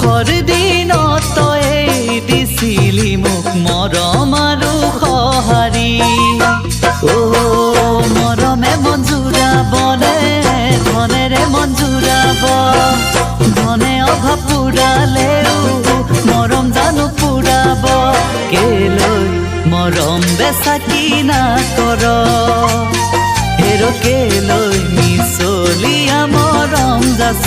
দুখৰ দিনত তই দিছিলি মোক মৰম আৰু সঁহাৰি মৰমে মন জোৰাবনে ধনেৰে মন জোৰাব ধনে অভাৱ পুৰালেও মৰম জানো পুৰাব কেলৈ মৰম বেচা কিনা কৰ হেৰ কেলৈ মিছলীয়া মৰম যাচ